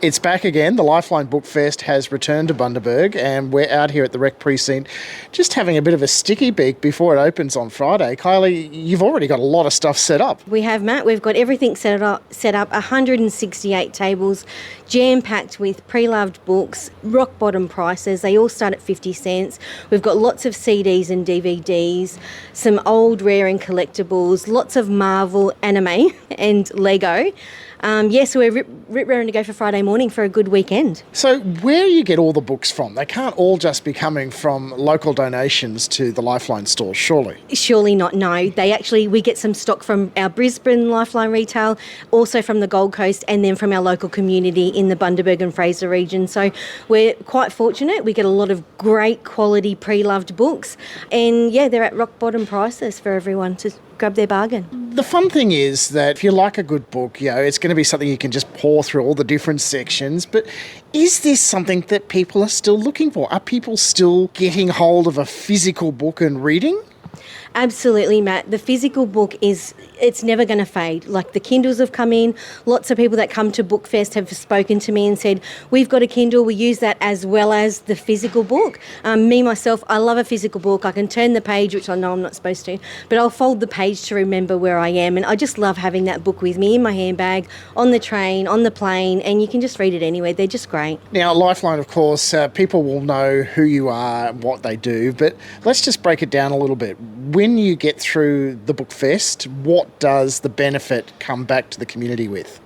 It's back again. The Lifeline Bookfest has returned to Bundaberg, and we're out here at the Rec Precinct just having a bit of a sticky beak before it opens on Friday. Kylie, you've already got a lot of stuff set up. We have, Matt. We've got everything set up 168 tables, jam-packed with pre-loved books, rock-bottom prices. They all start at 50 cents. We've got lots of CDs and DVDs, some old, rare and collectibles, lots of Marvel, anime and Lego. So we're raring to go for Friday morning for a good weekend. So where do you get all the books from? They can't all just be coming from local donations to the Lifeline stores, surely? Surely not, no. We get some stock from our Brisbane Lifeline retail, also from the Gold Coast, and then from our local community in the Bundaberg and Fraser region. So we're quite fortunate. We get a lot of great quality pre-loved books, and they're at rock bottom prices for everyone to grab their bargain. The fun thing is that if you like a good book, it's going to be something you can just pour through all the different sections. But is this something that people are still looking for? Are people still getting hold of a physical book and reading? Absolutely, Matt. The physical book it's never going to fade. Like the Kindles have come in. Lots of people that come to Bookfest have spoken to me and said, we've got a Kindle, we use that as well as the physical book. Myself, I love a physical book. I can turn the page, which I know I'm not supposed to, but I'll fold the page to remember where I am. And I just love having that book with me in my handbag, on the train, on the plane, and you can just read it anywhere. They're just great. Now, Lifeline, of course, people will know who you are, what they do, but let's just break it down a little bit. When you get through the Bookfest, what does the benefit come back to the community with?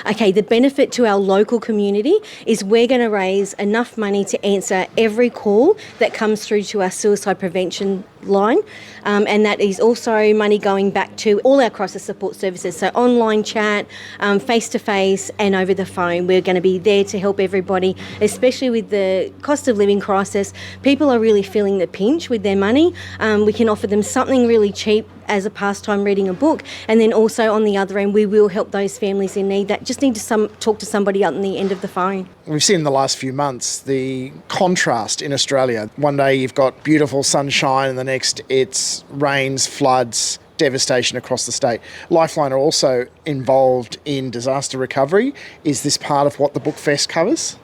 Okay, the benefit to our local community is we're going to raise enough money to answer every call that comes through to our suicide prevention line, and that is also money going back to all our crisis support services, so online chat, face-to-face and over the phone. We're going to be there to help everybody, especially with the cost of living crisis. People are really feeling the pinch with their money. We can offer them something really cheap as a pastime, reading a book, and then also on the other end we will help those families in need that just need to talk to somebody on the end of the phone. We've seen in the last few months the contrast in Australia. One day you've got beautiful sunshine and the next it's rains, floods, devastation across the state. Lifeline are also involved in disaster recovery. Is this part of what the Bookfest covers?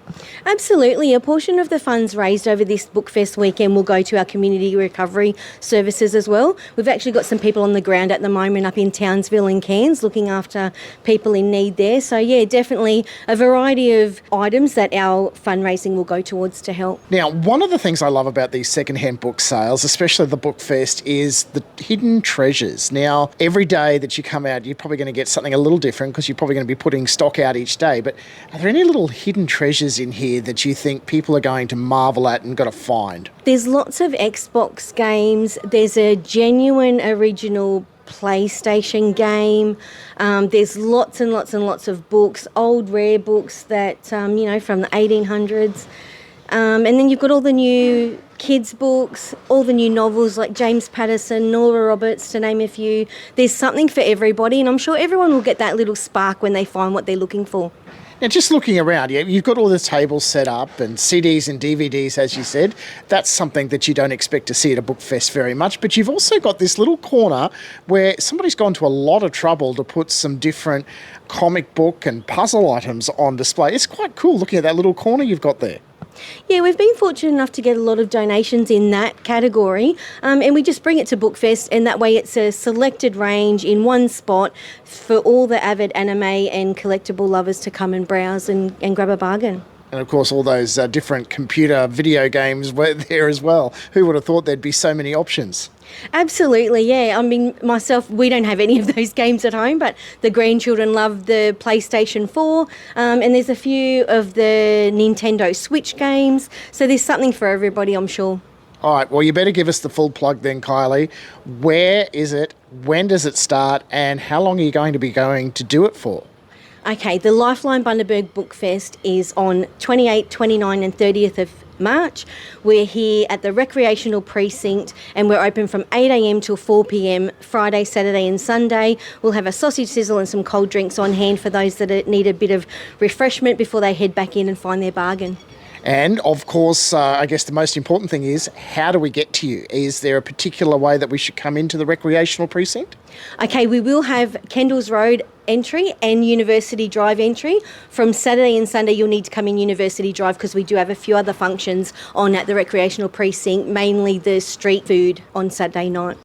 Absolutely. A portion of the funds raised over this Bookfest weekend will go to our community recovery services as well. We've actually got some people on the ground at the moment up in Townsville and Cairns looking after people in need there. So definitely a variety of items that our fundraising will go towards to help. Now, one of the things I love about these secondhand book sales, especially the Bookfest, is the hidden treasures. Now, every day that you come out, you're probably going to get something a little different because you're probably going to be putting stock out each day. But are there any little hidden treasures in here that you think people are going to marvel at and got to find? There's lots of Xbox games. There's a genuine original PlayStation game. There's lots and lots and lots of books, old rare books that, from the 1800s. And then you've got all the new kids' books, all the new novels like James Patterson, Nora Roberts, to name a few. There's something for everybody, and I'm sure everyone will get that little spark when they find what they're looking for. Now, just looking around, you've got all the tables set up and CDs and DVDs, as you said. That's something that you don't expect to see at a Bookfest very much. But you've also got this little corner where somebody's gone to a lot of trouble to put some different comic book and puzzle items on display. It's quite cool looking at that little corner you've got there. Yeah, we've been fortunate enough to get a lot of donations in that category, and we just bring it to Bookfest, and that way it's a selected range in one spot for all the avid anime and collectible lovers to come and browse and grab a bargain. And, of course, all those different computer video games were there as well. Who would have thought there'd be so many options? Absolutely, yeah. I mean, myself, we don't have any of those games at home, but the grandchildren love the PlayStation 4, and there's a few of the Nintendo Switch games. So there's something for everybody, I'm sure. All right, well, you better give us the full plug then, Kylie. Where is it? When does it start? And how long are you going to do it for? Okay, the Lifeline Bundaberg Bookfest is on 28th, 29th and 30th of March. We're here at the Recreational Precinct and we're open from 8 a.m. till 4 p.m, Friday, Saturday and Sunday. We'll have a sausage sizzle and some cold drinks on hand for those that need a bit of refreshment before they head back in and find their bargain. And of course, I guess the most important thing is, how do we get to you? Is there a particular way that we should come into the recreational precinct? Okay, we will have Kendalls Road entry and University Drive entry. From Saturday and Sunday, you'll need to come in University Drive because we do have a few other functions on at the recreational precinct, mainly the street food on Saturday night.